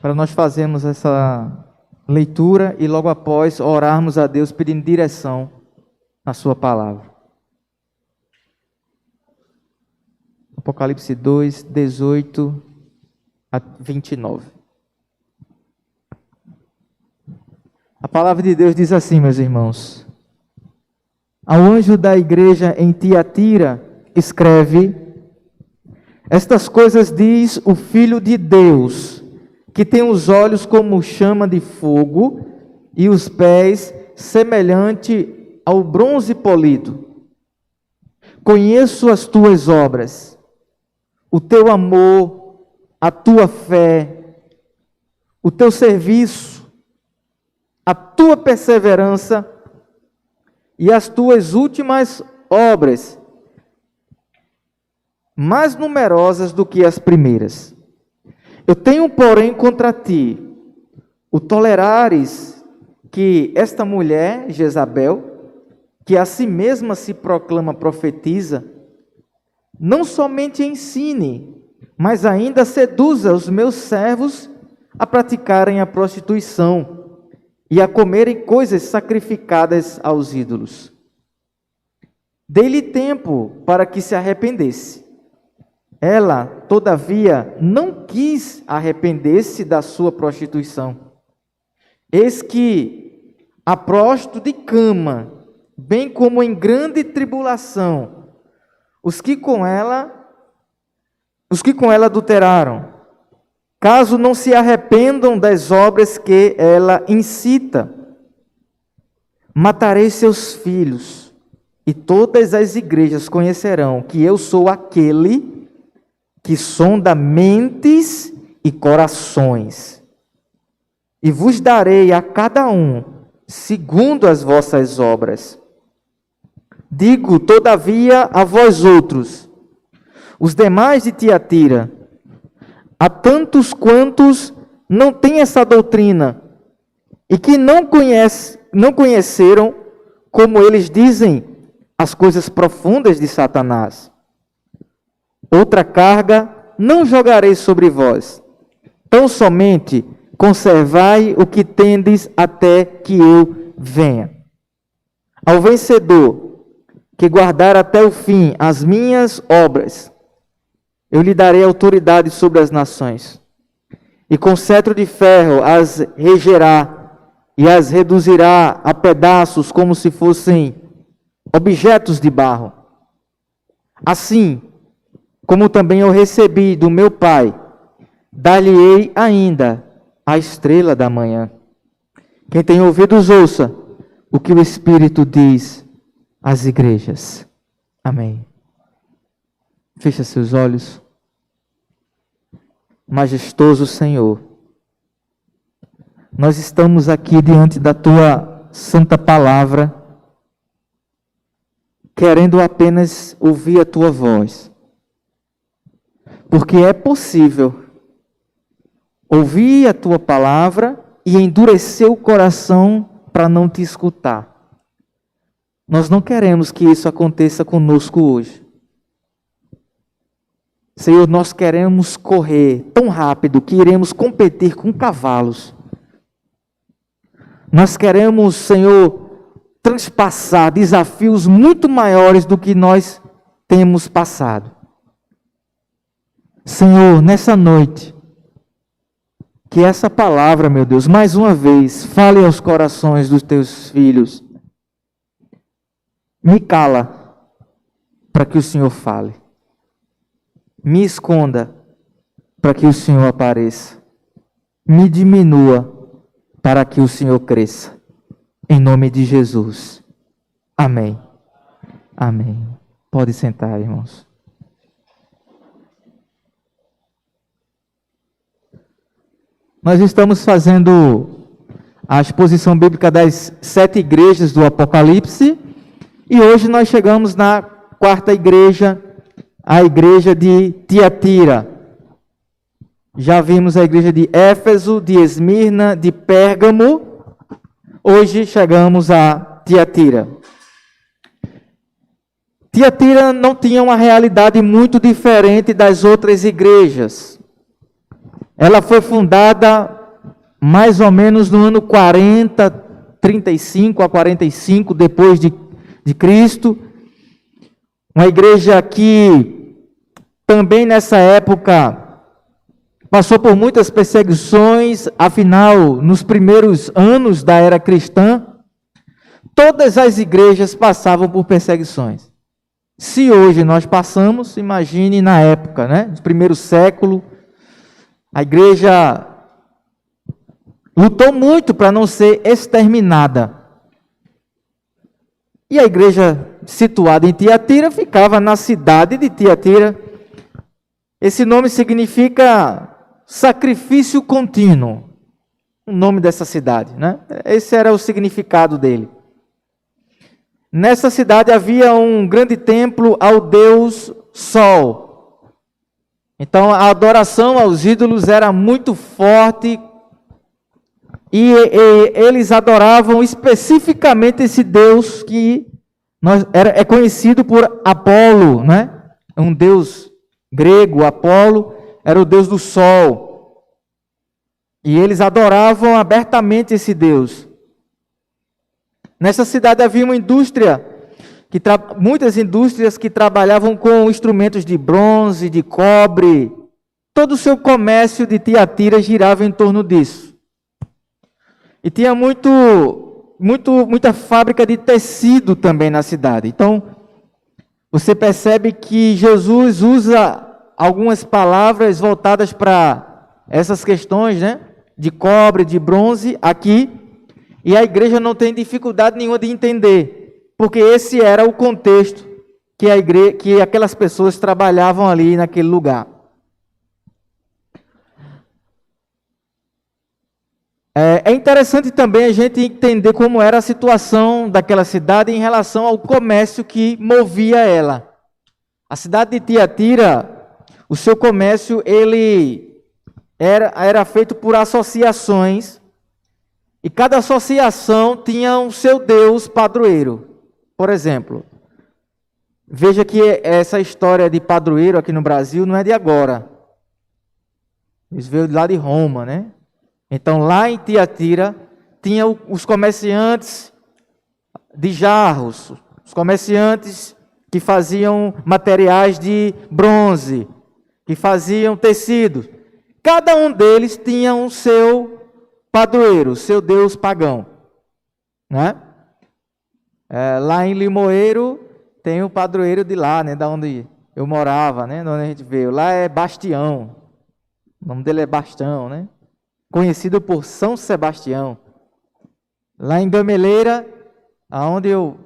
para nós fazermos essa leitura e logo após orarmos a Deus pedindo direção na sua palavra. Apocalipse 2, 18 a 29. A palavra de Deus diz assim, meus irmãos: ao anjo da igreja em Tiatira, escreve: estas coisas diz o Filho de Deus, que tem os olhos como chama de fogo e os pés semelhante ao bronze polido. Conheço as tuas obras, o teu amor, a tua fé, o teu serviço, a tua perseverança e as tuas últimas obras, mais numerosas do que as primeiras. Eu tenho, porém, contra ti, o tolerares que esta mulher, Jezabel, que a si mesma se proclama profetiza, não somente ensine, mas ainda seduza os meus servos a praticarem a prostituição e a comerem coisas sacrificadas aos ídolos. Dei-lhe tempo para que se arrependesse. Ela, todavia, não quis arrepender-se da sua prostituição. Eis que a prosto de cama, bem como em grande tribulação, os que com ela adulteraram, caso não se arrependam das obras que ela incita. Matarei seus filhos, e todas as igrejas conhecerão que eu sou aquele que sonda mentes e corações, e vos darei a cada um segundo as vossas obras. Digo, todavia, a vós outros, os demais de Tiatira, a tantos quantos não têm essa doutrina, e que não conheceram, como eles dizem, as coisas profundas de Satanás. Outra carga não jogarei sobre vós, tão somente conservai o que tendes até que eu venha. Ao vencedor, que guardar até o fim as minhas obras, eu lhe darei autoridade sobre as nações, e com cetro de ferro as regerá, e as reduzirá a pedaços como se fossem objetos de barro. Assim, como também eu recebi do meu Pai, dar-lhe-ei ainda a estrela da manhã. Quem tem ouvidos, ouça o que o Espírito diz às igrejas. Amém. Feche seus olhos. Majestoso Senhor, nós estamos aqui diante da Tua santa palavra, querendo apenas ouvir a Tua voz. Porque é possível ouvir a Tua palavra e endurecer o coração para não Te escutar. Nós não queremos que isso aconteça conosco hoje. Senhor, nós queremos correr tão rápido que iremos competir com cavalos. Nós queremos, Senhor, transpassar desafios muito maiores do que nós temos passado. Senhor, nessa noite, que essa palavra, meu Deus, mais uma vez, fale aos corações dos teus filhos. Me cala, para que o Senhor fale. Me esconda, para que o Senhor apareça. Me diminua, para que o Senhor cresça. Em nome de Jesus. Amém. Amém. Pode sentar, irmãos. Nós estamos fazendo a exposição bíblica das 7 igrejas do Apocalipse. E hoje nós chegamos na 4ª igreja, a igreja de Tiatira. Já vimos a igreja de Éfeso, de Esmirna, de Pérgamo. Hoje chegamos a Tiatira. Tiatira não tinha uma realidade muito diferente das outras igrejas. Ela foi fundada mais ou menos no ano 40, 35 a 45 depois de Cristo. Uma igreja que também nessa época passou por muitas perseguições, afinal, nos primeiros anos da era cristã, todas as igrejas passavam por perseguições. Se hoje nós passamos, imagine na época, né? No primeiro século, a igreja lutou muito para não ser exterminada. E a igreja situada em Tiatira ficava na cidade de Tiatira. Esse nome significa sacrifício contínuo, o nome dessa cidade, né? Esse era o significado dele. Nessa cidade havia um grande templo ao deus Sol. Então a adoração aos ídolos era muito forte e eles adoravam especificamente esse deus que é conhecido por Apolo, né? Um deus grego. Apolo era o deus do sol. E eles adoravam abertamente esse deus. Nessa cidade havia uma indústria, muitas indústrias que trabalhavam com instrumentos de bronze, de cobre. Todo o seu comércio de Tiatira girava em torno disso. E tinha muita fábrica de tecido também na cidade. Então, você percebe que Jesus usa algumas palavras voltadas para essas questões, né? De cobre, de bronze, aqui. E a igreja não tem dificuldade nenhuma de entender, porque esse era o contexto que aquelas pessoas trabalhavam ali naquele lugar. É interessante também a gente entender como era a situação daquela cidade em relação ao comércio que movia ela. A cidade de Tiatira, o seu comércio ele era feito por associações. E cada associação tinha o seu deus padroeiro. Por exemplo, veja que essa história de padroeiro aqui no Brasil não é de agora. Eles veio lá de Roma, né? Então lá em Tiatira tinha os comerciantes de jarros, os comerciantes que faziam materiais de bronze, que faziam tecidos. Cada um deles tinha o seu padroeiro, seu deus pagão, né? Lá em Limoeiro tem o padroeiro de lá, né? Da onde eu morava, né? De onde a gente veio. Lá é Bastião. O nome dele é Bastão, né? Conhecido por São Sebastião. Lá em Gameleira, aonde eu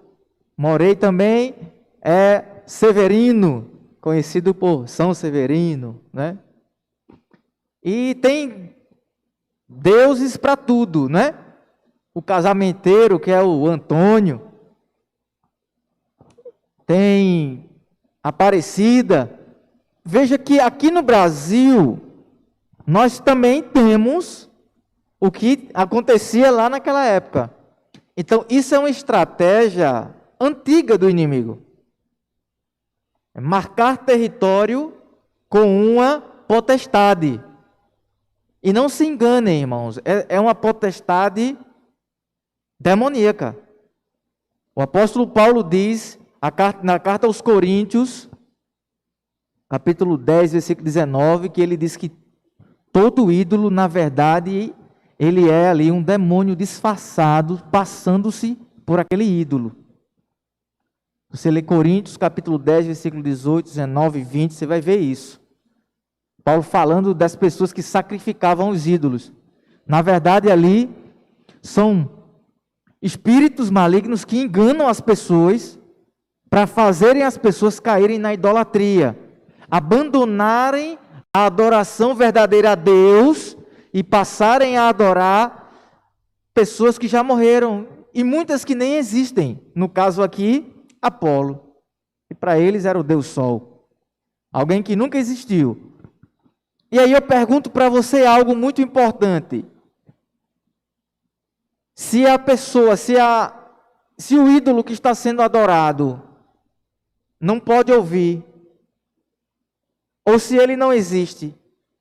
morei também, é Severino, conhecido por São Severino, né? E tem deuses para tudo, né? O casamenteiro, que é o Antônio. Tem Aparecida. Veja que aqui no Brasil, nós também temos o que acontecia lá naquela época. Então, isso é uma estratégia antiga do inimigo. É marcar território com uma potestade. E não se enganem, irmãos, é uma potestade demoníaca. O apóstolo Paulo diz, na carta aos Coríntios, capítulo 10, versículo 19, que ele diz que todo ídolo, na verdade, ele é ali um demônio disfarçado, passando-se por aquele ídolo. Você lê Coríntios, capítulo 10, versículo 18, 19 e 20, você vai ver isso. Paulo falando das pessoas que sacrificavam os ídolos. Na verdade, ali são espíritos malignos que enganam as pessoas para fazerem as pessoas caírem na idolatria, abandonarem a adoração verdadeira a Deus e passarem a adorar pessoas que já morreram e muitas que nem existem. No caso aqui, Apolo. E para eles era o Deus Sol. Alguém que nunca existiu. E aí eu pergunto para você algo muito importante. Se a pessoa, se o ídolo que está sendo adorado não pode ouvir, ou se ele não existe,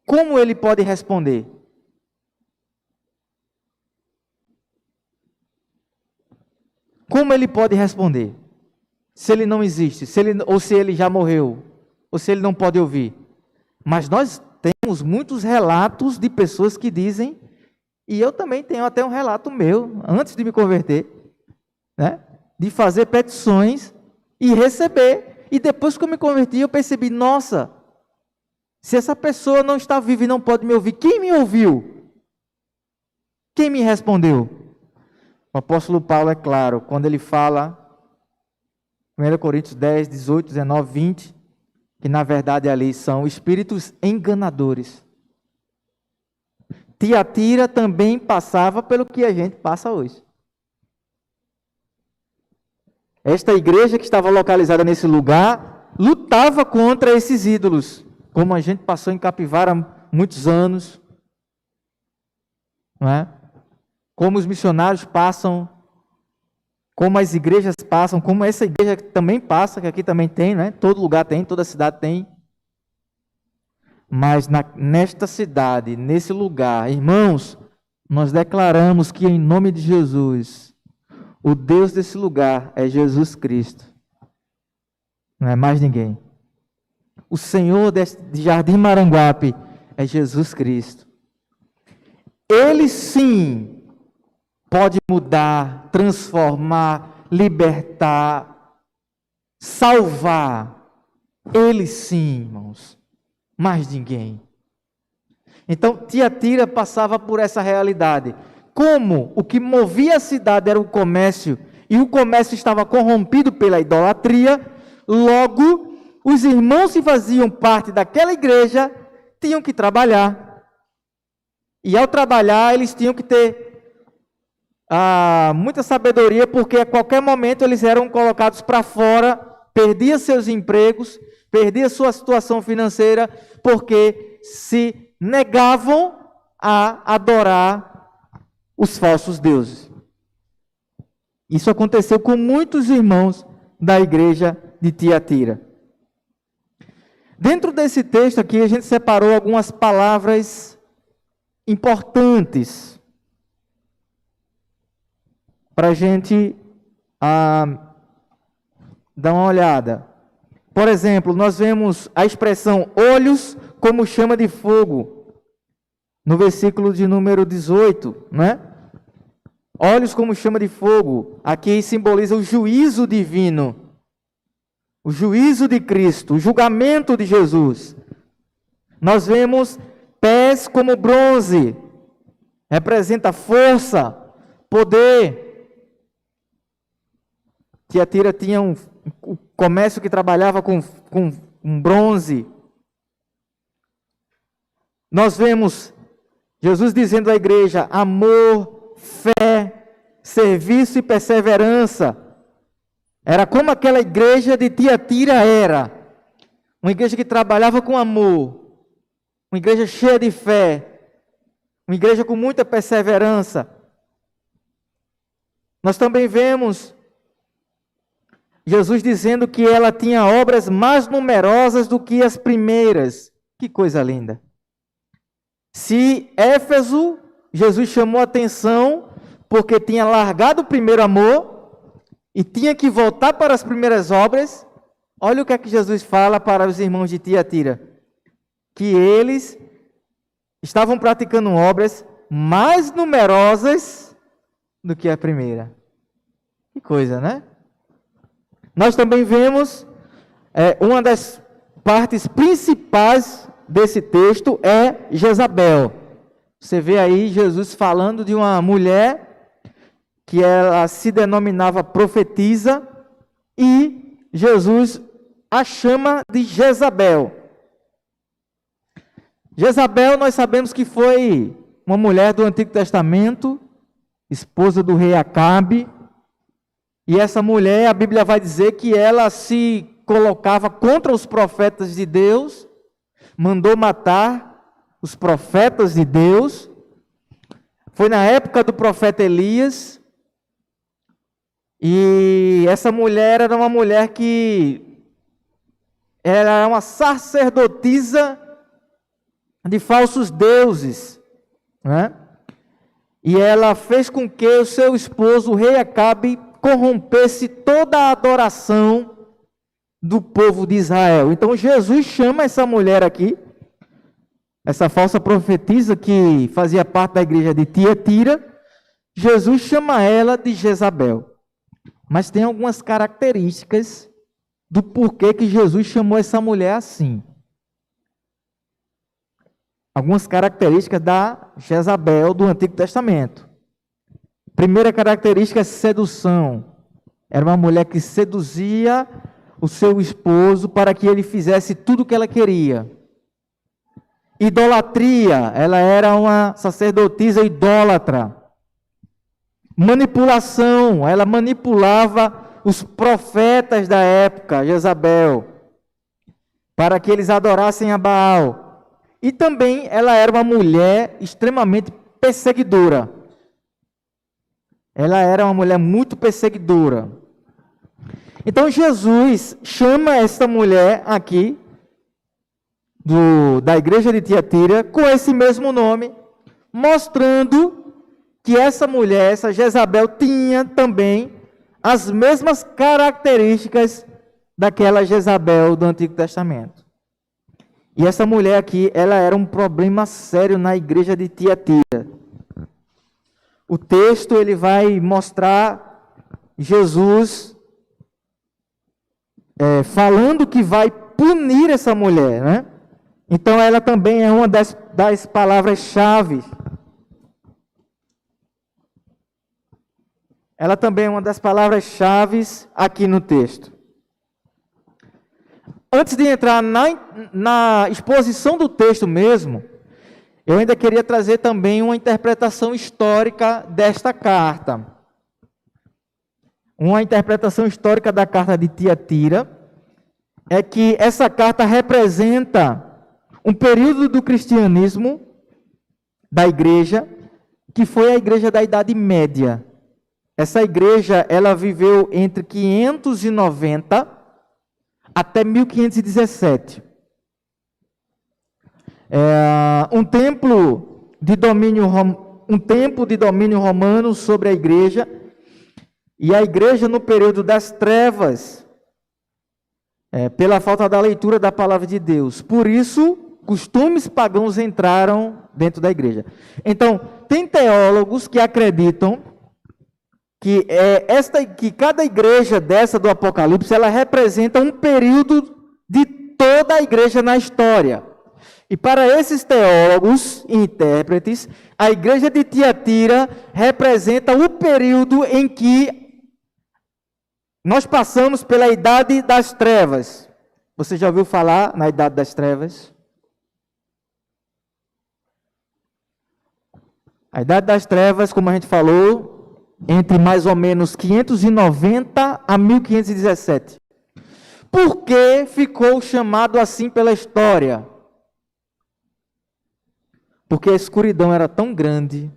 como ele pode responder? Como ele pode responder? Se ele não existe, ou se ele já morreu, ou se ele não pode ouvir. Mas nós temos muitos relatos de pessoas que dizem, e eu também tenho até um relato meu, antes de me converter, né? De fazer petições e receber. E depois que eu me converti, eu percebi, nossa, se essa pessoa não está viva e não pode me ouvir, quem me ouviu? Quem me respondeu? O apóstolo Paulo é claro, quando ele fala, 1 Coríntios 10, 18, 19, 20, que na verdade ali são espíritos enganadores. Tiatira também passava pelo que a gente passa hoje. Esta igreja que estava localizada nesse lugar, lutava contra esses ídolos, como a gente passou em Capivara há muitos anos, não é? Como os missionários passam, como as igrejas passam, como essa igreja também passa, que aqui também tem, né? Todo lugar tem, toda cidade tem. Mas nesta cidade, nesse lugar, irmãos, nós declaramos que em nome de Jesus, o Deus desse lugar é Jesus Cristo. Não é mais ninguém. O Senhor de Jardim Maranguape é Jesus Cristo. Ele sim pode mudar, transformar, libertar, salvar. Ele sim, irmãos. Mais ninguém. Então, Tiatira passava por essa realidade. Como o que movia a cidade era o comércio, e o comércio estava corrompido pela idolatria, logo, os irmãos que faziam parte daquela igreja tinham que trabalhar. E ao trabalhar, eles tinham que ter muita sabedoria, porque a qualquer momento eles eram colocados para fora, perdiam seus empregos, perdiam sua situação financeira, porque se negavam a adorar os falsos deuses. Isso aconteceu com muitos irmãos da igreja de Tiatira. Dentro desse texto aqui, a gente separou algumas palavras importantes para a gente dar uma olhada. Por exemplo, nós vemos a expressão olhos como chama de fogo, no versículo de número 18, né? Olhos como chama de fogo, aqui simboliza o juízo divino, o juízo de Cristo, o julgamento de Jesus. Nós vemos pés como bronze, representa força, poder. Tiatira tinha um comércio que trabalhava com bronze. Nós vemos Jesus dizendo à igreja: amor, fé, serviço e perseverança. Era como aquela igreja de Tiatira era. Uma igreja que trabalhava com amor. Uma igreja cheia de fé. Uma igreja com muita perseverança. Nós também vemos Jesus dizendo que ela tinha obras mais numerosas do que as primeiras. Que coisa linda. Se Éfeso, Jesus chamou a atenção porque tinha largado o primeiro amor e tinha que voltar para as primeiras obras, olha o que é que Jesus fala para os irmãos de Tiatira. Que eles estavam praticando obras mais numerosas do que a primeira. Que coisa, né? Nós também vemos, uma das partes principais desse texto é Jezabel. Você vê aí Jesus falando de uma mulher que ela se denominava profetisa e Jesus a chama de Jezabel. Jezabel nós sabemos que foi uma mulher do Antigo Testamento, esposa do rei Acabe. E essa mulher, a Bíblia vai dizer que ela se colocava contra os profetas de Deus, mandou matar os profetas de Deus. Foi na época do profeta Elias. E essa mulher era uma mulher que era uma sacerdotisa de falsos deuses, né? E ela fez com que o seu esposo, o rei Acabe, corrompesse toda a adoração do povo de Israel. Então Jesus chama essa mulher aqui, essa falsa profetisa que fazia parte da igreja de Tiatira, Jesus chama ela de Jezabel. Mas tem algumas características do porquê que Jesus chamou essa mulher assim. Algumas características da Jezabel do Antigo Testamento. Primeira característica é sedução. Era uma mulher que seduzia o seu esposo para que ele fizesse tudo o que ela queria. Idolatria, ela era uma sacerdotisa idólatra. Manipulação, ela manipulava os profetas da época, Jezabel, para que eles adorassem a Baal. E também ela era uma mulher extremamente perseguidora. Ela era uma mulher muito perseguidora. Então Jesus chama essa mulher aqui, da igreja de Tiatira, com esse mesmo nome, mostrando que essa mulher, essa Jezabel, tinha também as mesmas características daquela Jezabel do Antigo Testamento. E essa mulher aqui, ela era um problema sério na igreja de Tiatira. O texto, ele vai mostrar Jesus falando que vai punir essa mulher, né? Então, ela também é uma das palavras-chave. Ela também é uma das palavras-chave aqui no texto. Antes de entrar na exposição do texto mesmo, eu ainda queria trazer também uma interpretação histórica desta carta. Uma interpretação histórica da carta de Tiatira é que essa carta representa um período do cristianismo, da igreja, que foi a igreja da Idade Média. Essa igreja, ela viveu entre 590 até 1517. Um tempo de domínio romano sobre a igreja, e a igreja no período das trevas, pela falta da leitura da palavra de Deus. Por isso, costumes pagãos entraram dentro da igreja. Então, tem teólogos que acreditam que cada igreja dessa do Apocalipse, ela representa um período de toda a igreja na história. E para esses teólogos e intérpretes, a igreja de Tiatira representa o período em que nós passamos pela Idade das Trevas. Você já ouviu falar na Idade das Trevas? A Idade das Trevas, como a gente falou, entre mais ou menos 590 a 1517. Por que ficou chamado assim pela história? Porque a escuridão era tão grande,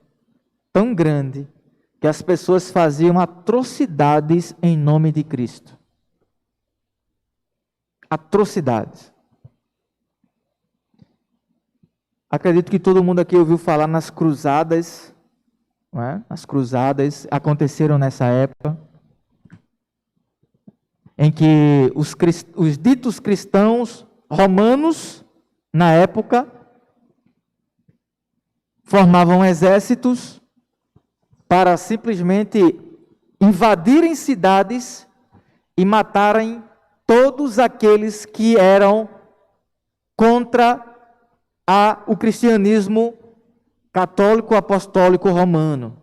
que as pessoas faziam atrocidades em nome de Cristo. Atrocidades. Acredito que todo mundo aqui ouviu falar nas cruzadas. Não é? As cruzadas aconteceram nessa época, em que os ditos cristãos romanos, na época, formavam exércitos para simplesmente invadirem cidades e matarem todos aqueles que eram contra o cristianismo católico apostólico romano.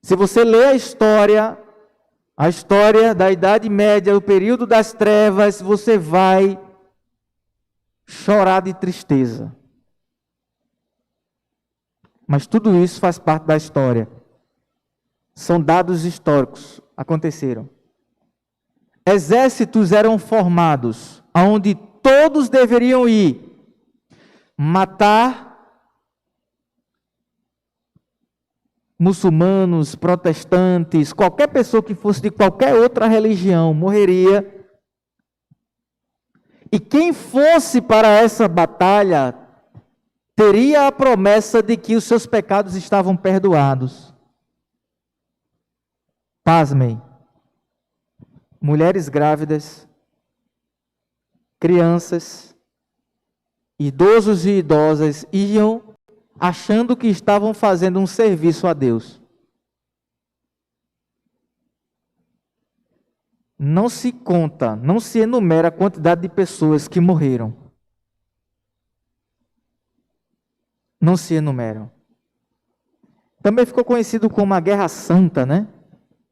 Se você lê a história da Idade Média, do período das trevas, você vai chorar de tristeza. Mas tudo isso faz parte da história. São dados históricos, aconteceram. Exércitos eram formados, aonde todos deveriam ir matar muçulmanos, protestantes, qualquer pessoa que fosse de qualquer outra religião morreria. E quem fosse para essa batalha teria a promessa de que os seus pecados estavam perdoados. Pasmem. Mulheres grávidas, crianças, idosos e idosas iam achando que estavam fazendo um serviço a Deus. Não se conta, não se enumera a quantidade de pessoas que morreram. Não se enumeram. Também ficou conhecido como a Guerra Santa, né?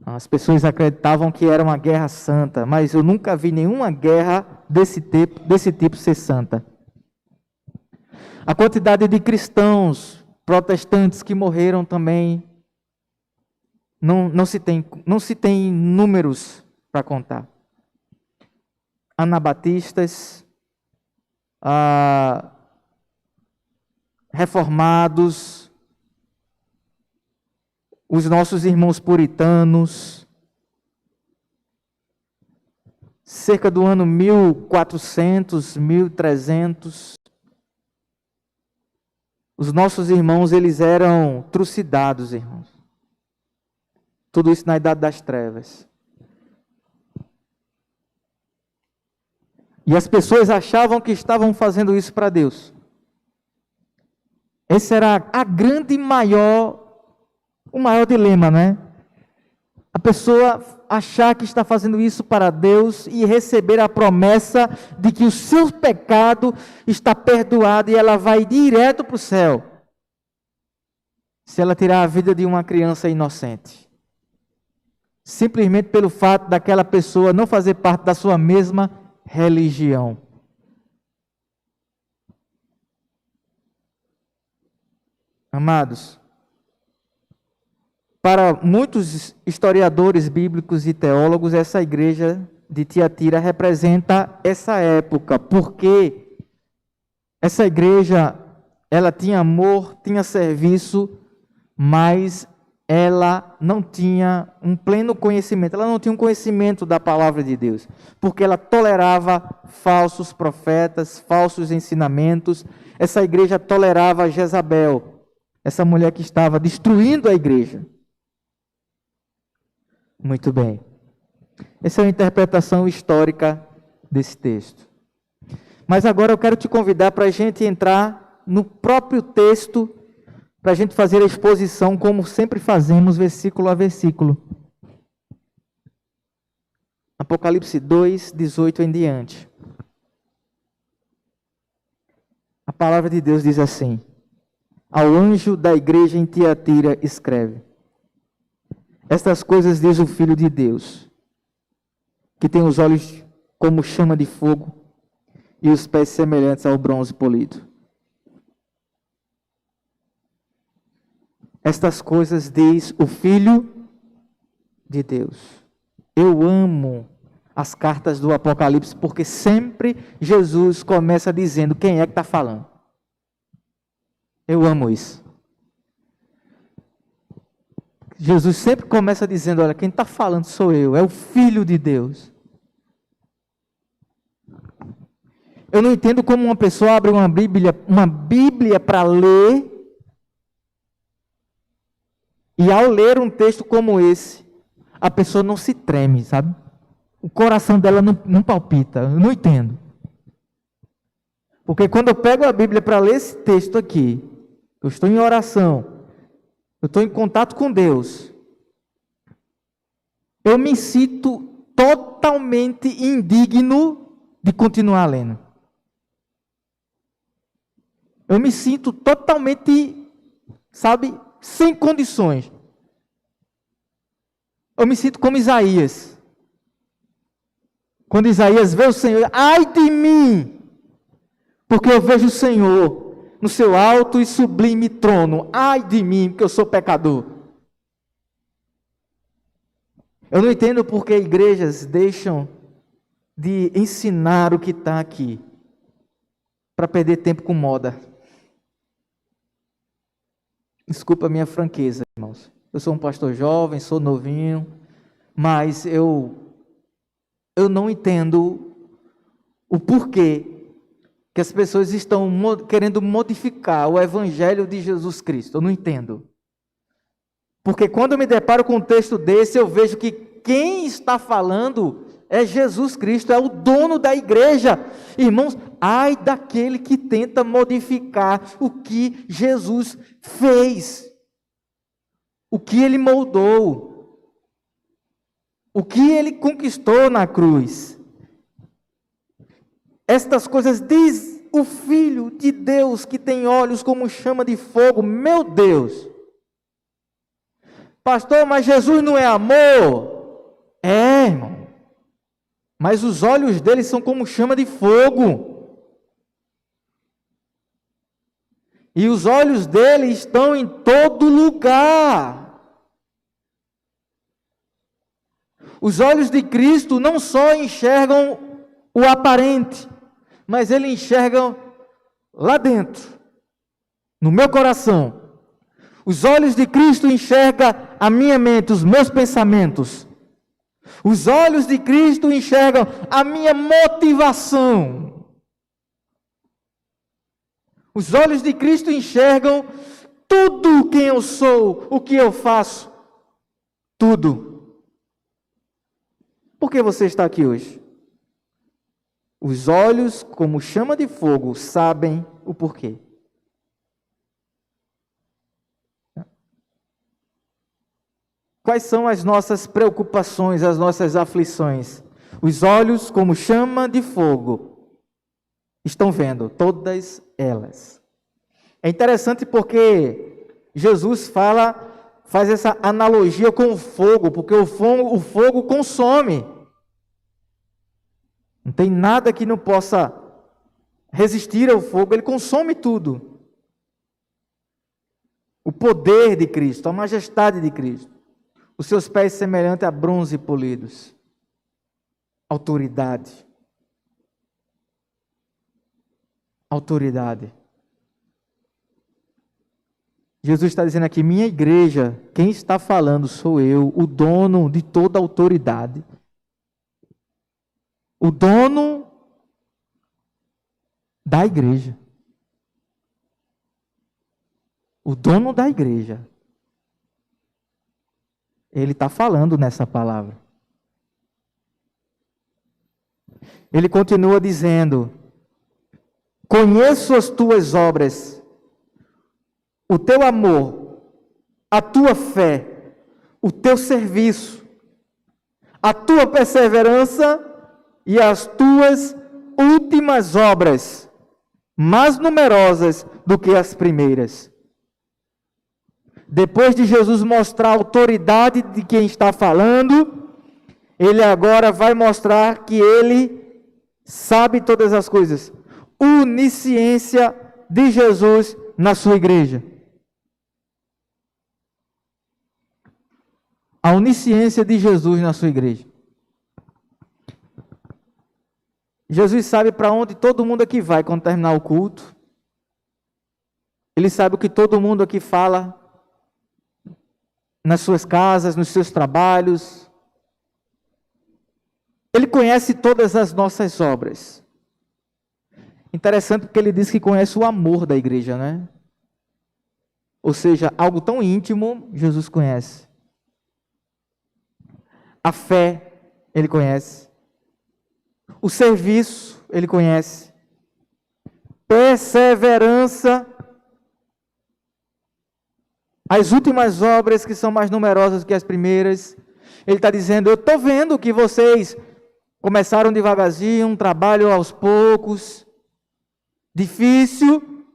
As pessoas acreditavam que era uma guerra santa, mas eu nunca vi nenhuma guerra desse tipo ser santa. A quantidade de cristãos, protestantes que morreram também, não se tem números para contar. Anabatistas, reformados, os nossos irmãos puritanos, cerca do ano 1400, 1300, os nossos irmãos, eles eram trucidados, irmãos. Tudo isso na Idade das Trevas. E as pessoas achavam que estavam fazendo isso para Deus. Esse era o maior dilema, né? A pessoa achar que está fazendo isso para Deus e receber a promessa de que o seu pecado está perdoado e ela vai direto para o céu. Se ela tirar a vida de uma criança inocente. Simplesmente pelo fato daquela pessoa não fazer parte da sua mesma religião. Amados, para muitos historiadores bíblicos e teólogos, essa igreja de Tiatira representa essa época, porque essa igreja, ela tinha amor, tinha serviço, mas ela não tinha um pleno conhecimento, ela não tinha um conhecimento da palavra de Deus, porque ela tolerava falsos profetas, falsos ensinamentos. Essa igreja tolerava Jezabel, essa mulher que estava destruindo a igreja. Muito bem. Essa é a interpretação histórica desse texto. Mas agora eu quero te convidar para a gente entrar no próprio texto, para a gente fazer a exposição, como sempre fazemos, versículo a versículo. Apocalipse 2, 18 em diante. A palavra de Deus diz assim: ao anjo da igreja em Tiatira escreve: estas coisas diz o Filho de Deus, que tem os olhos como chama de fogo e os pés semelhantes ao bronze polido. Estas coisas diz o Filho de Deus. Eu amo as cartas do Apocalipse, porque sempre Jesus começa dizendo quem é que está falando. Eu amo isso. Jesus sempre começa dizendo, olha, quem está falando sou eu, é o Filho de Deus. Eu não entendo como uma pessoa abre uma Bíblia para ler, e ao ler um texto como esse, a pessoa não se treme, sabe? O coração dela não palpita, eu não entendo. Porque quando eu pego a Bíblia para ler esse texto aqui, eu estou em oração, eu estou em contato com Deus, eu me sinto totalmente indigno de continuar lendo. Eu me sinto totalmente, sabe, sem condições. Eu me sinto como Isaías. Quando Isaías vê o Senhor, ai de mim, porque eu vejo o Senhor no seu alto e sublime trono. Ai de mim, porque eu sou pecador. Eu não entendo porque igrejas deixam de ensinar o que está aqui para perder tempo com moda. Desculpa a minha franqueza, irmãos. Eu sou um pastor jovem, sou novinho, mas eu não entendo o porquê que as pessoas estão querendo modificar o evangelho de Jesus Cristo. Eu não entendo. Porque quando eu me deparo com um texto desse, eu vejo que quem está falando é Jesus Cristo, é o dono da igreja. Irmãos, ai daquele que tenta modificar o que Jesus fez, o que ele moldou, o que ele conquistou na cruz. Estas coisas diz o Filho de Deus, que tem olhos como chama de fogo. Meu Deus! Pastor, mas Jesus não é amor? É, irmão. Mas os olhos dele são como chama de fogo. E os olhos dele estão em todo lugar. Os olhos de Cristo não só enxergam o aparente, mas ele enxerga lá dentro, no meu coração. Os olhos de Cristo enxergam a minha mente, os meus pensamentos. Os olhos de Cristo enxergam a minha motivação. Os olhos de Cristo enxergam tudo quem eu sou, o que eu faço. Tudo. Por que você está aqui hoje? Os olhos, como chama de fogo, sabem o porquê. Quais são as nossas preocupações, as nossas aflições? Os olhos, como chama de fogo, estão vendo todas elas. É interessante porque Jesus faz essa analogia com o fogo, porque o fogo consome. Não tem nada que não possa resistir ao fogo, ele consome tudo. O poder de Cristo, a majestade de Cristo. Os seus pés semelhantes a bronze polidos. Autoridade. Autoridade. Jesus está dizendo aqui, minha igreja, quem está falando sou eu, o dono de toda autoridade. O dono da igreja. O dono da igreja. Ele está falando nessa palavra. Ele continua dizendo, conheço as tuas obras, o teu amor, a tua fé, o teu serviço, a tua perseverança e as tuas últimas obras, mais numerosas do que as primeiras. Depois de Jesus mostrar a autoridade de quem está falando, ele agora vai mostrar que ele sabe todas as coisas. Onisciência de Jesus na sua igreja. A onisciência de Jesus na sua igreja. Jesus sabe para onde todo mundo aqui vai quando terminar o culto. Ele sabe o que todo mundo aqui fala nas suas casas, nos seus trabalhos. Ele conhece todas as nossas obras. Interessante porque ele diz que conhece o amor da igreja, né? Ou seja, algo tão íntimo, Jesus conhece. A fé, ele conhece. O serviço, ele conhece. Perseverança. As últimas obras que são mais numerosas que as primeiras. Ele está dizendo, eu estou vendo que vocês começaram devagarzinho, um trabalho aos poucos, difícil,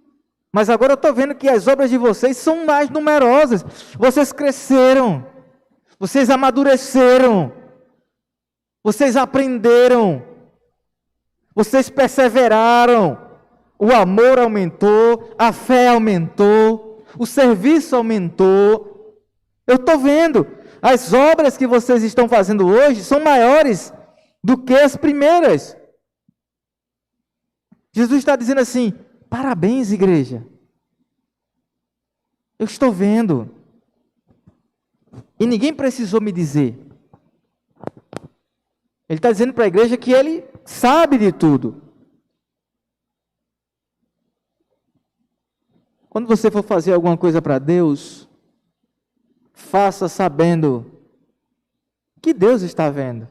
mas agora eu estou vendo que as obras de vocês são mais numerosas. Vocês cresceram, vocês amadureceram, vocês aprenderam, vocês perseveraram, o amor aumentou, a fé aumentou, o serviço aumentou. Eu estou vendo, as obras que vocês estão fazendo hoje são maiores do que as primeiras. Jesus está dizendo assim, parabéns, igreja. Eu estou vendo. E ninguém precisou me dizer. Ele está dizendo para a igreja que ele sabe de tudo. Quando você for fazer alguma coisa para Deus, faça sabendo que Deus está vendo.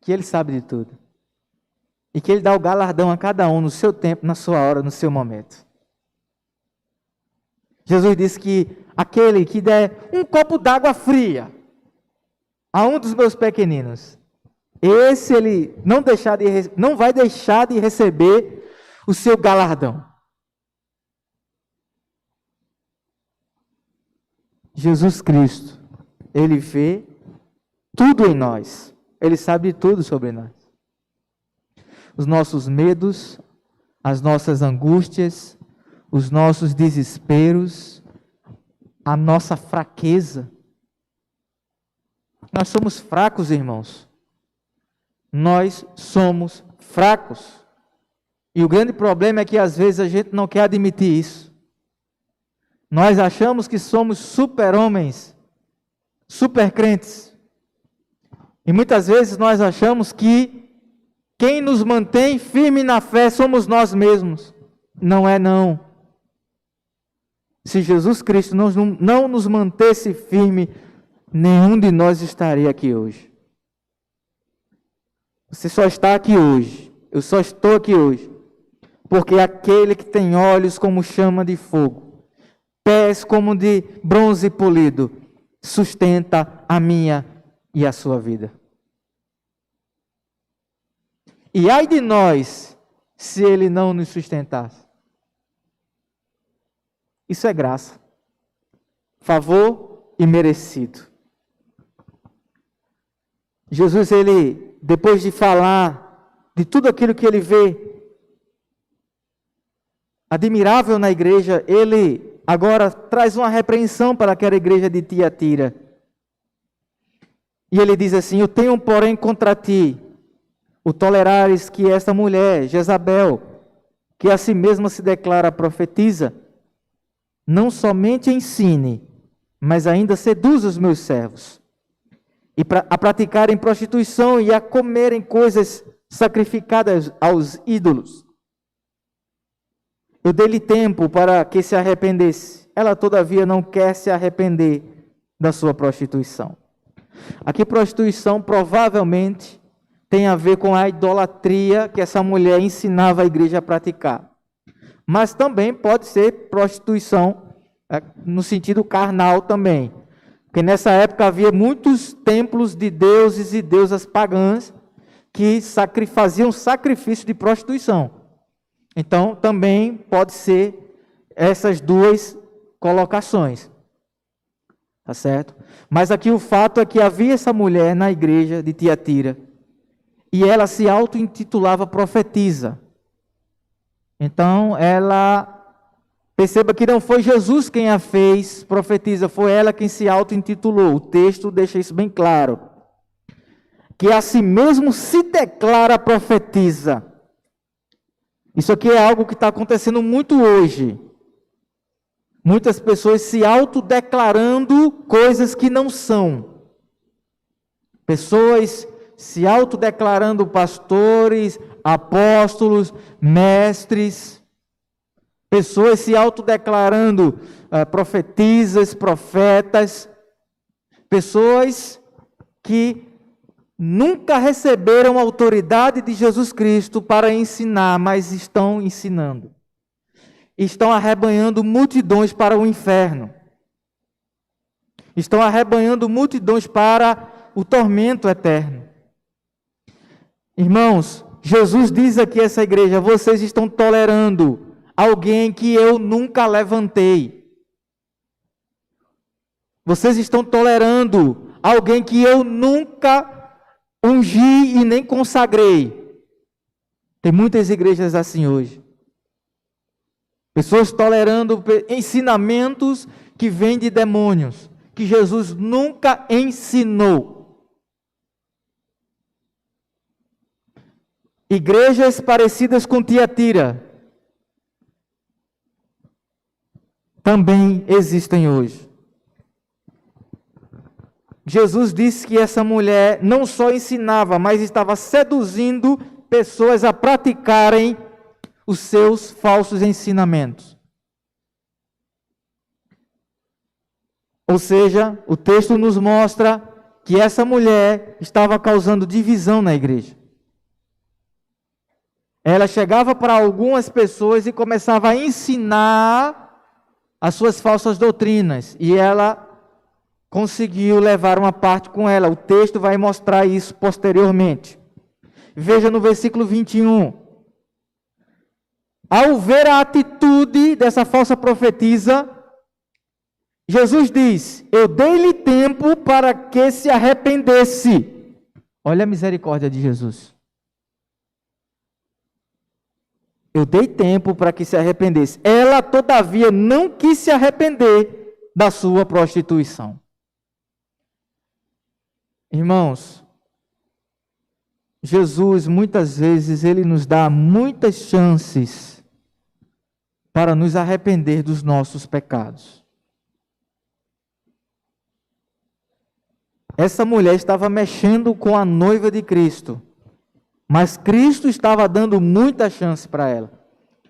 Que Ele sabe de tudo. E que Ele dá o galardão a cada um no seu tempo, na sua hora, no seu momento. Jesus disse que aquele que der um copo d'água fria a um dos meus pequeninos, esse ele não vai deixar de receber o seu galardão. Jesus Cristo, Ele vê tudo em nós. Ele sabe tudo sobre nós. Os nossos medos, as nossas angústias, os nossos desesperos, a nossa fraqueza. Nós somos fracos, irmãos. Nós somos fracos. E o grande problema é que às vezes a gente não quer admitir isso. Nós achamos que somos super-homens, super-crentes. E muitas vezes nós achamos que quem nos mantém firme na fé somos nós mesmos. Não é não. Se Jesus Cristo não nos mantesse firme, nenhum de nós estaria aqui hoje. Você só está aqui hoje. Eu só estou aqui hoje. Porque aquele que tem olhos como chama de fogo, pés como de bronze polido, sustenta a minha e a sua vida. E ai de nós, se Ele não nos sustentasse. Isso é graça, favor e merecido. Jesus, Ele, depois de falar de tudo aquilo que Ele vê admirável na igreja, Ele agora traz uma repreensão para aquela igreja de Tiatira. E Ele diz assim: eu tenho, porém, contra ti o tolerares que esta mulher, Jezabel, que a si mesma se declara profetiza, não somente ensine, mas ainda seduz os meus servos, a praticarem prostituição e a comerem coisas sacrificadas aos ídolos. Eu dei-lhe tempo para que se arrependesse. Ela, todavia, não quer se arrepender da sua prostituição. Aqui, prostituição provavelmente tem a ver com a idolatria que essa mulher ensinava a igreja a praticar. Mas também pode ser prostituição no sentido carnal também. Porque nessa época havia muitos templos de deuses e deusas pagãs que faziam sacrifício de prostituição. Então, também pode ser essas duas colocações. Tá certo? Mas aqui o fato é que havia essa mulher na igreja de Tiatira e ela se auto-intitulava profetisa. Então, perceba que não foi Jesus quem a fez profetisa, foi ela quem se auto-intitulou. O texto deixa isso bem claro. Que a si mesmo se declara profetisa. Isso aqui é algo que está acontecendo muito hoje. Muitas pessoas se autodeclarando coisas que não são. Pessoas se autodeclarando pastores, apóstolos, mestres. Pessoas se autodeclarando profetisas, profetas. Pessoas que nunca receberam a autoridade de Jesus Cristo para ensinar, mas estão ensinando. Estão arrebanhando multidões para o inferno. Estão arrebanhando multidões para o tormento eterno. Irmãos, Jesus diz aqui a essa igreja: vocês estão tolerando alguém que eu nunca levantei. Vocês estão tolerando alguém que eu nunca ungi e nem consagrei. Tem muitas igrejas assim hoje. Pessoas tolerando ensinamentos que vêm de demônios, que Jesus nunca ensinou. Igrejas parecidas com Tiatira também existem hoje. Jesus disse que essa mulher não só ensinava, mas estava seduzindo pessoas a praticarem os seus falsos ensinamentos. Ou seja, o texto nos mostra que essa mulher estava causando divisão na igreja. Ela chegava para algumas pessoas e começava a ensinar as suas falsas doutrinas. E ela conseguiu levar uma parte com ela. O texto vai mostrar isso posteriormente. Veja no versículo 21. Ao ver a atitude dessa falsa profetisa, Jesus diz: eu dei-lhe tempo para que se arrependesse. Olha a misericórdia de Jesus. Eu dei tempo para que se arrependesse. Ela, todavia, não quis se arrepender da sua prostituição. Irmãos, Jesus, muitas vezes, Ele nos dá muitas chances para nos arrepender dos nossos pecados. Essa mulher estava mexendo com a noiva de Cristo, mas Cristo estava dando muita chance para ela.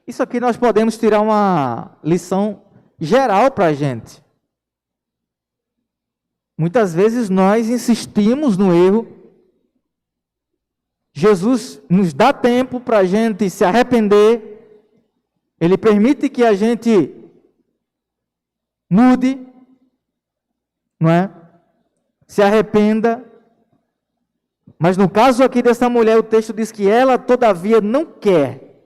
Isso aqui nós podemos tirar uma lição geral para a gente. Muitas vezes nós insistimos no erro. Jesus nos dá tempo para a gente se arrepender. Ele permite que a gente mude, não é? Se arrependa. Mas no caso aqui dessa mulher, o texto diz que ela, todavia, não quer.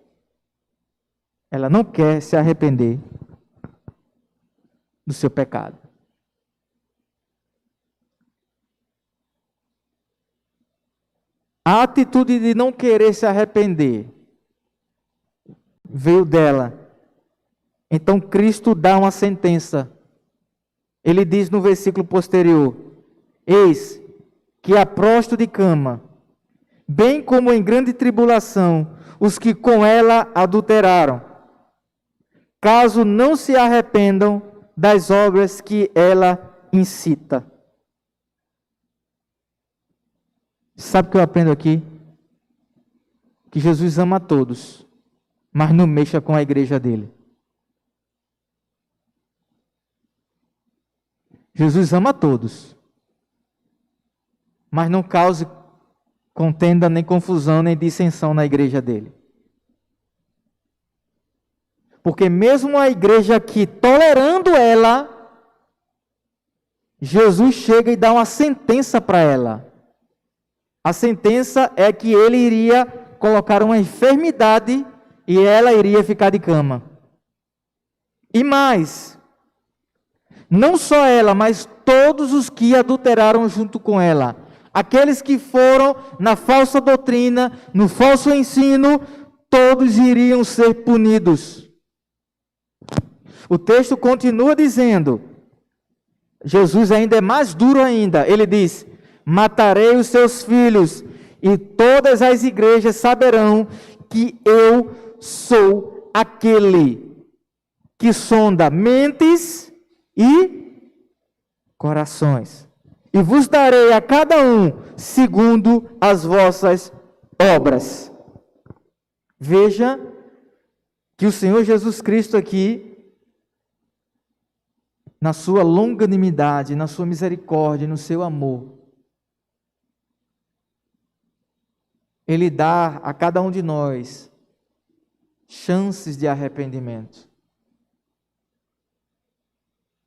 Ela não quer se arrepender do seu pecado. A atitude de não querer se arrepender veio dela. Então Cristo dá uma sentença. Ele diz no versículo posterior: eis que a prosto de cama, bem como em grande tribulação, os que com ela adulteraram, caso não se arrependam das obras que ela incita. Sabe o que eu aprendo aqui? Que Jesus ama a todos, mas não mexa com a igreja dele. Jesus ama a todos, mas não cause contenda, nem confusão, nem dissensão na igreja dele. Porque mesmo a igreja aqui, tolerando ela, Jesus chega e dá uma sentença para ela. A sentença é que ele iria colocar uma enfermidade e ela iria ficar de cama. E mais, não só ela, mas todos os que adulteraram junto com ela. Aqueles que foram na falsa doutrina, no falso ensino, todos iriam ser punidos. O texto continua dizendo, Jesus ainda é mais duro ainda, ele diz: matarei os seus filhos, e todas as igrejas saberão que eu sou aquele que sonda mentes e corações. E vos darei a cada um segundo as vossas obras. Veja que o Senhor Jesus Cristo aqui, na sua longanimidade, na sua misericórdia, no seu amor, Ele dá a cada um de nós chances de arrependimento.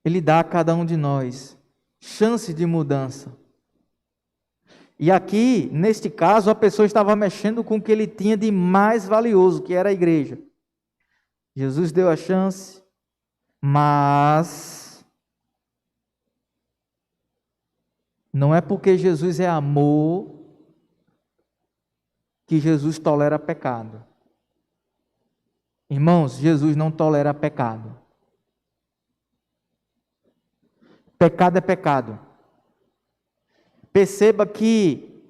Ele dá a cada um de nós chance de mudança. E aqui, neste caso, a pessoa estava mexendo com o que ele tinha de mais valioso, que era a igreja. Jesus deu a chance, mas não é porque Jesus é amor que Jesus tolera pecado. Irmãos, Jesus não tolera pecado. Pecado é pecado. Perceba que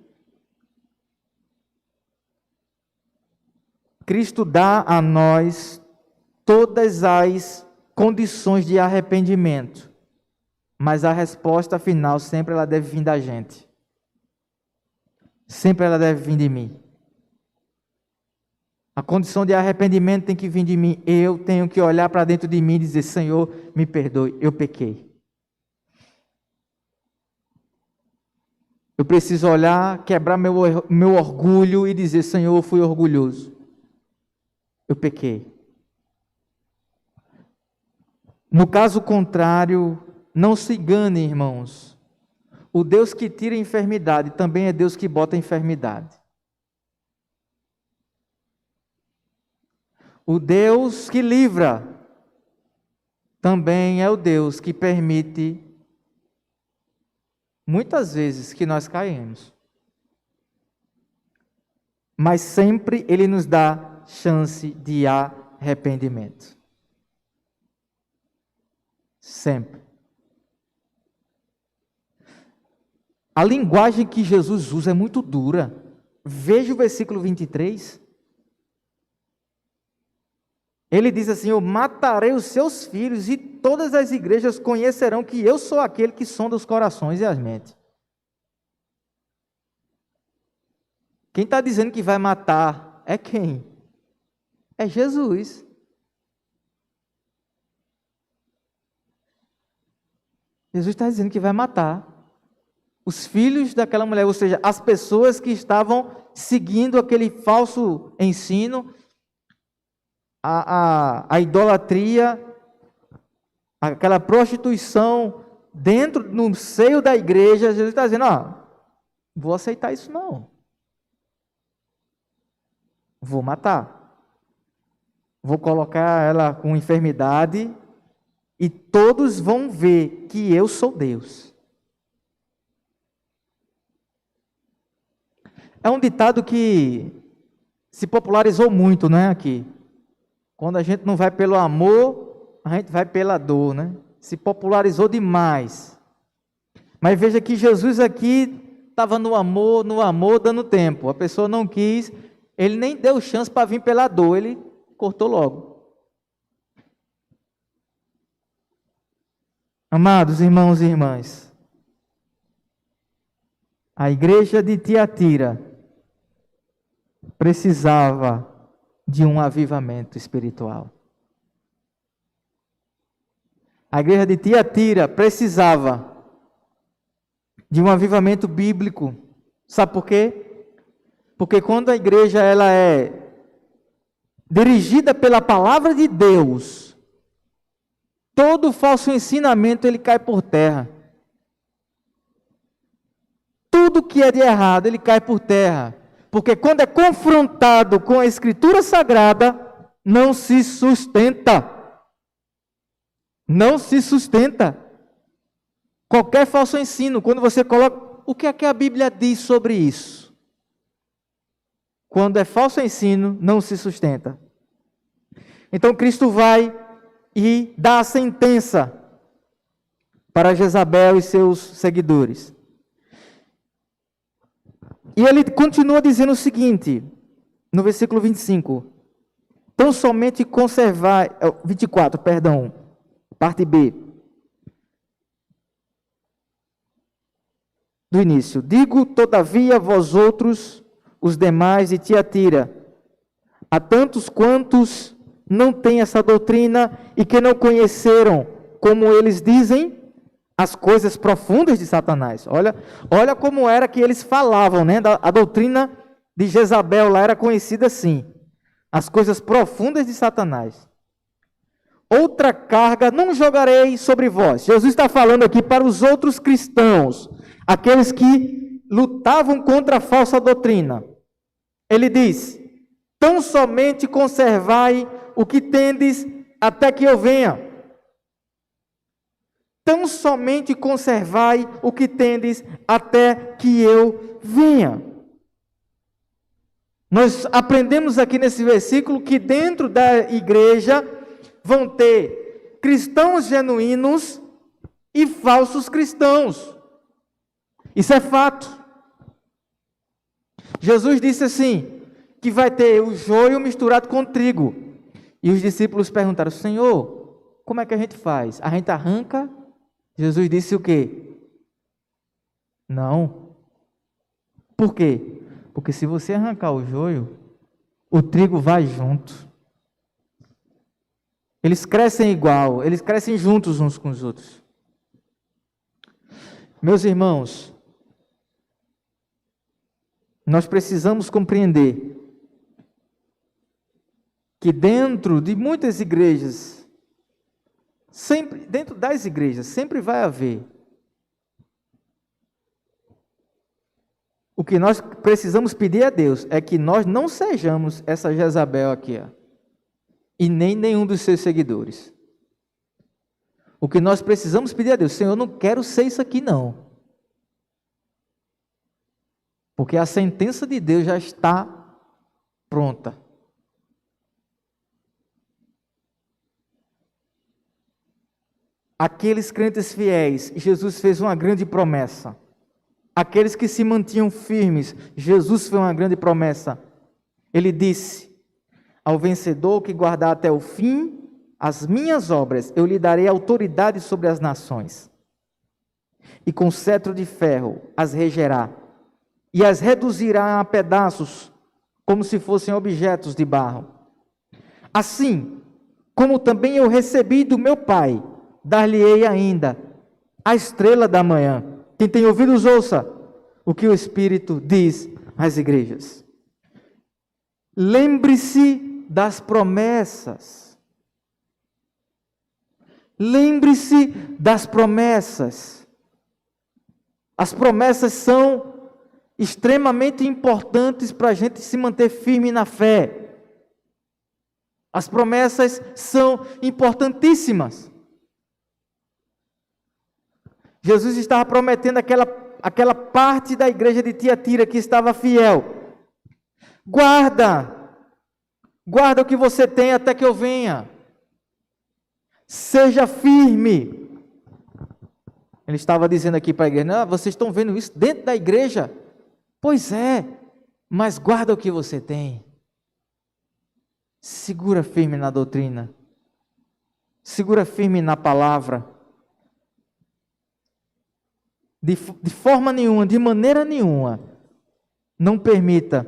Cristo dá a nós todas as condições de arrependimento. mas a resposta final sempre ela deve vir da gente. Sempre ela deve vir de mim. A condição de arrependimento tem que vir de mim. Eu tenho que olhar para dentro de mim e dizer: Senhor, me perdoe, eu pequei. Eu preciso olhar, quebrar meu orgulho e dizer: Senhor, eu fui orgulhoso. Eu pequei. No caso contrário, não se enganem, irmãos. O Deus que tira a enfermidade também é Deus que bota a enfermidade. O Deus que livra também é o Deus que permite, muitas vezes, que nós caímos. Mas sempre Ele nos dá chance de arrependimento. Sempre. A linguagem que Jesus usa é muito dura. Veja o versículo 23. Ele diz assim: eu matarei os seus filhos e todas as igrejas conhecerão que eu sou aquele que sonda os corações e as mentes. Quem está dizendo que vai matar é quem? É Jesus. Jesus está dizendo que vai matar os filhos daquela mulher, ou seja, as pessoas que estavam seguindo aquele falso ensino, a idolatria, aquela prostituição dentro, no seio da igreja. Jesus está dizendo: vou aceitar isso não. Vou matar. Vou colocar ela com enfermidade e todos vão ver que eu sou Deus. É um ditado que se popularizou muito, né, aqui. Quando a gente não vai pelo amor, a gente vai pela dor, né? Se popularizou demais. Mas veja que Jesus aqui estava no amor, dando tempo. A pessoa não quis, ele nem deu chance para vir pela dor, ele cortou logo. Amados irmãos e irmãs, a igreja de Tiatira precisava de um avivamento espiritual. A igreja de Tiatira precisava de um avivamento bíblico. Sabe por quê? Porque quando a igreja ela é dirigida pela palavra de Deus, todo falso ensinamento ele cai por terra. Tudo que é de errado ele cai por terra. Porque quando é confrontado com a Escritura Sagrada, não se sustenta. Não se sustenta. Qualquer falso ensino, quando você coloca... O que é que a Bíblia diz sobre isso? Quando é falso ensino, não se sustenta. Então Cristo vai e dá a sentença para Jezabel e seus seguidores. E ele continua dizendo o seguinte, no versículo 25. Tão somente conservar... 24, perdão. Parte B. Do início. Digo, todavia, vós outros, os demais de Tiatira, a tantos quantos não têm essa doutrina e que não conheceram, como eles dizem, as coisas profundas de Satanás. Olha como era que eles falavam, né? A doutrina de Jezabel lá era conhecida assim. As coisas profundas de Satanás. Outra carga não jogarei sobre vós. Jesus está falando aqui para os outros cristãos, aqueles que lutavam contra a falsa doutrina. Ele diz: tão somente conservai o que tendes até que eu venha. Tão somente conservai o que tendes até que eu venha. Nós aprendemos aqui nesse versículo que dentro da igreja vão ter cristãos genuínos e falsos cristãos. Isso é fato. Jesus disse assim, que vai ter o joio misturado com trigo. E os discípulos perguntaram: Senhor, como é que a gente faz? A gente arranca Jesus disse o quê? Não. Por quê? Porque se você arrancar o joio, o trigo vai junto. Eles crescem igual, eles crescem juntos uns com os outros. Meus irmãos, nós precisamos compreender que dentro de muitas igrejas, dentro das igrejas, sempre vai haver. O que nós precisamos pedir a Deus é que nós não sejamos essa Jezabel aqui, ó, e nem nenhum dos seus seguidores. O que nós precisamos pedir a Deus, Senhor, eu não quero ser isso aqui não. Porque a sentença de Deus já está pronta. Aqueles crentes fiéis, Jesus fez uma grande promessa. Aqueles que se mantinham firmes, Jesus fez uma grande promessa. Ele disse: ao vencedor que guardar até o fim as minhas obras, eu lhe darei autoridade sobre as nações. E com cetro de ferro as regerá, e as reduzirá a pedaços, como se fossem objetos de barro. Assim, como também eu recebi do meu Pai, dar-lhe-ei ainda a estrela da manhã. Quem tem ouvidos, ouça o que o Espírito diz às igrejas. Lembre-se das promessas. Lembre-se das promessas. As promessas são extremamente importantes para a gente se manter firme na fé. As promessas são importantíssimas. Jesus estava prometendo aquela parte da igreja de Tiatira que estava fiel. Guarda o que você tem até que eu venha. Seja firme. Ele estava dizendo aqui para a igreja: não, vocês estão vendo isso dentro da igreja? Pois é, mas guarda o que você tem. Segura firme na doutrina. Segura firme na palavra. De forma nenhuma, de maneira nenhuma, não permita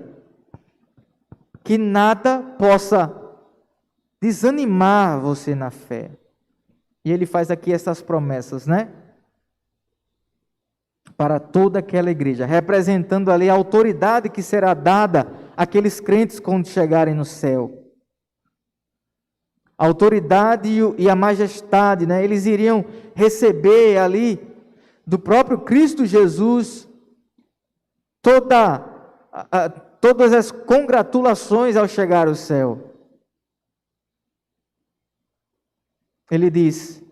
que nada possa desanimar você na fé. E ele faz aqui essas promessas, né? Para toda aquela igreja, representando ali a autoridade que será dada àqueles crentes quando chegarem no céu. A autoridade e a majestade, né? Eles iriam receber ali do próprio Cristo Jesus todas as congratulações ao chegar ao céu. Ele diz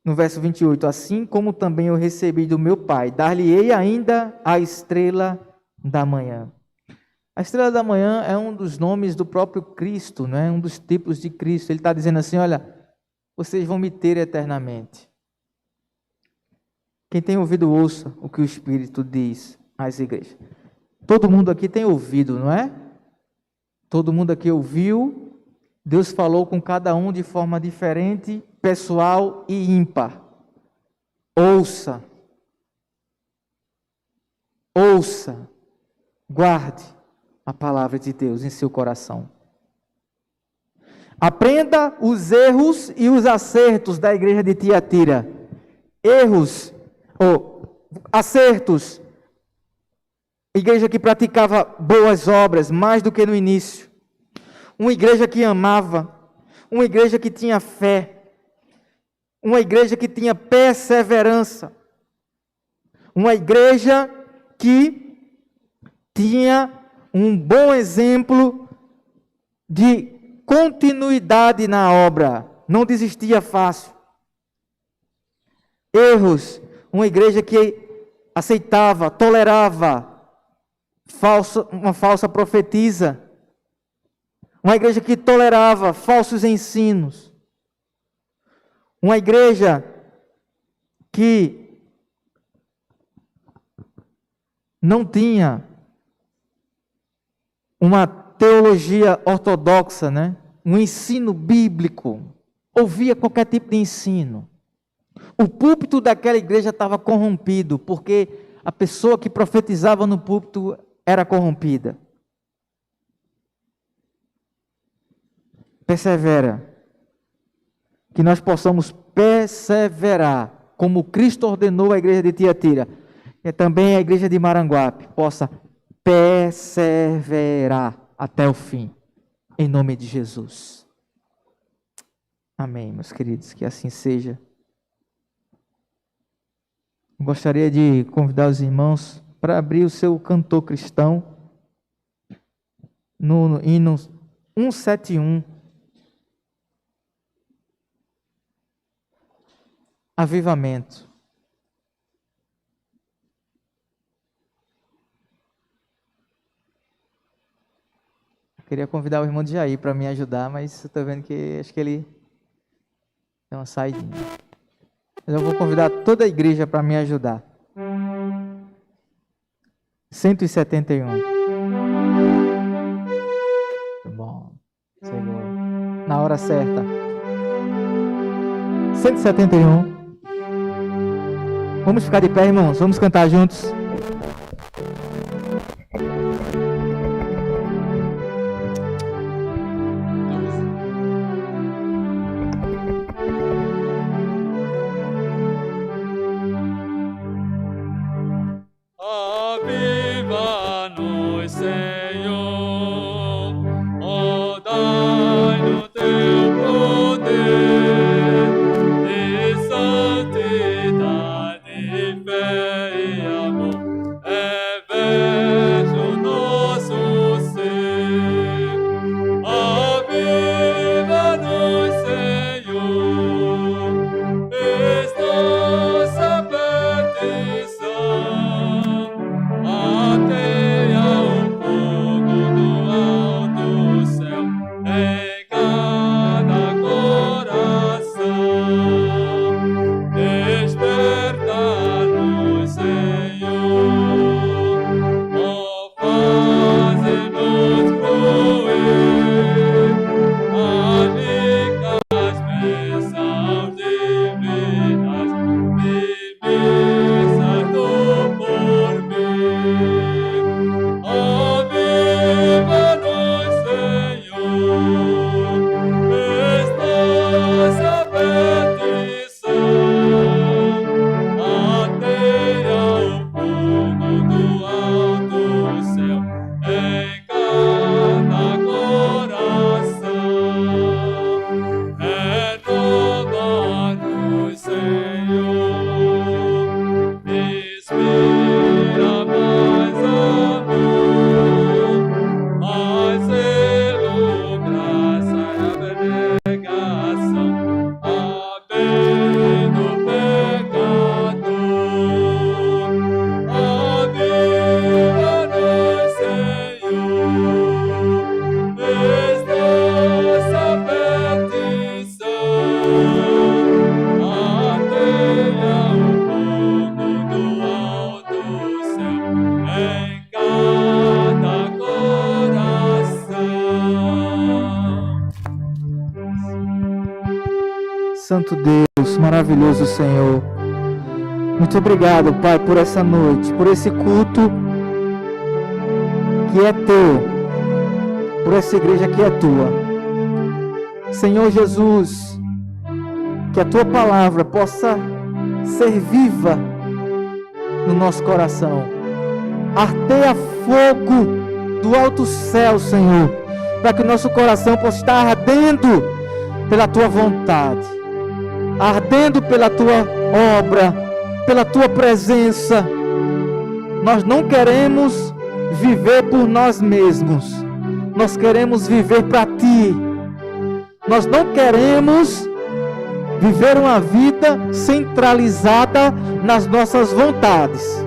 no verso 28, assim como também eu recebi do meu Pai, dar-lhe-ei ainda a estrela da manhã. A estrela da manhã é um dos nomes do próprio Cristo, né? Um dos tipos de Cristo. Ele está dizendo assim: olha, vocês vão me ter eternamente. Quem tem ouvido, ouça o que o Espírito diz às igrejas. Todo mundo aqui tem ouvido, não é? Todo mundo aqui ouviu. Deus falou com cada um de forma diferente, pessoal e ímpar. Ouça. Ouça. Guarde a palavra de Deus em seu coração. Aprenda os erros e os acertos da igreja de Tiatira. Erros ou acertos. Igreja que praticava boas obras, mais do que no início. Uma igreja que amava. Uma igreja que tinha fé. Uma igreja que tinha perseverança. Uma igreja que tinha um bom exemplo de continuidade na obra. Não desistia fácil. Erros. Uma igreja que aceitava, tolerava uma falsa profetisa. Uma igreja que tolerava falsos ensinos. Uma igreja que não tinha uma teologia ortodoxa, né? Um ensino bíblico. Ouvia qualquer tipo de ensino. O púlpito daquela igreja estava corrompido, porque a pessoa que profetizava no púlpito era corrompida. Persevera. Que nós possamos perseverar, como Cristo ordenou a igreja de Tiatira, e também a igreja de Maranguape, possa perseverar até o fim, em nome de Jesus. Amém, meus queridos, que assim seja. Gostaria de convidar os irmãos para abrir o seu cantor cristão no hino 171. Avivamento. Eu queria convidar o irmão de Jair para me ajudar, mas eu estou vendo que acho que ele deu uma saidinha. Mas eu vou convidar toda a igreja para me ajudar. 171. Bom, chegou na hora certa. 171. Vamos ficar de pé, irmãos. Vamos cantar juntos. Aviva-nos, Senhor, ó, dai-nos teu poder de santidade, fé e amor, reveste o nosso ser. Aviva-nos, Senhor, eis nossa petição. Ateia o fogo do alto céu em cada coração. Desperta-nos, Senhor, ó, faze-nos fluir as ricas bênçãos divinas, dimensas do porvir. Aviva-nos, Senhor, eis nossa petição. Ateia o fogo do alto céu em cada coração. Renova-nos, Senhor, inspira mais amor, mais zelo, graça e abnegação, a bem do pecador. Aviva-nos, Senhor, eis nossa petição. Ateia o fogo do alto céu em cada coração. Santo Deus, maravilhoso Senhor. Muito obrigado, Pai, por essa noite, por esse culto que é teu, por essa igreja que é tua. Senhor Jesus, que a tua palavra possa ser viva no nosso coração. Ardeia fogo do alto céu, Senhor, para que o nosso coração possa estar ardendo pela tua vontade, ardendo pela tua obra, pela tua presença. Nós não queremos viver por nós mesmos, nós queremos viver para ti. Nós não queremos viver uma vida centralizada nas nossas vontades.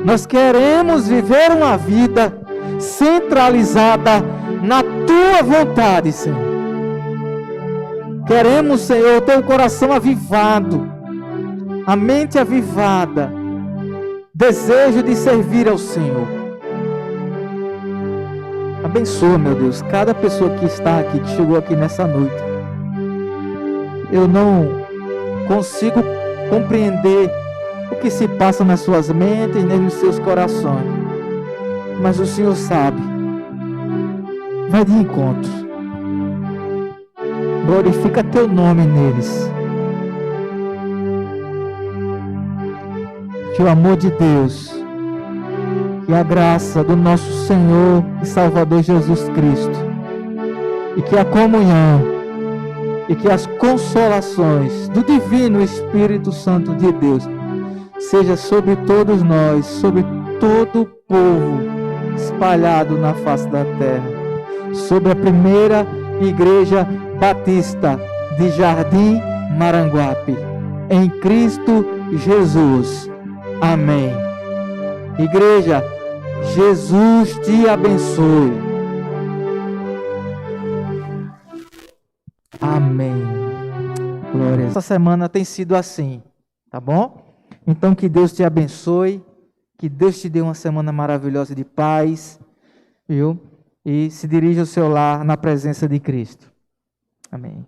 Nós queremos viver uma vida centralizada na tua vontade, Senhor. Queremos, Senhor, ter o coração avivado, a mente avivada, desejo de servir ao Senhor. Abençoa, meu Deus, cada pessoa que está aqui, que chegou aqui nessa noite. Eu não consigo compreender o que se passa nas suas mentes, nem nos seus corações. Mas o Senhor sabe. Vai de encontro. Glorifica teu nome neles. Que o amor de Deus e a graça do nosso Senhor e Salvador Jesus Cristo, e que a comunhão e que as consolações do Divino Espírito Santo de Deus seja sobre todos nós, sobre todo o povo espalhado na face da terra, sobre a primeira Igreja Batista de Jardim Maranguape, em Cristo Jesus. Amém. Igreja, Jesus te abençoe. Amém. Glória. Essa semana tem sido assim, tá bom? Então que Deus te abençoe, que Deus te dê uma semana maravilhosa de paz, viu? E se dirija ao seu lar na presença de Cristo. Amém.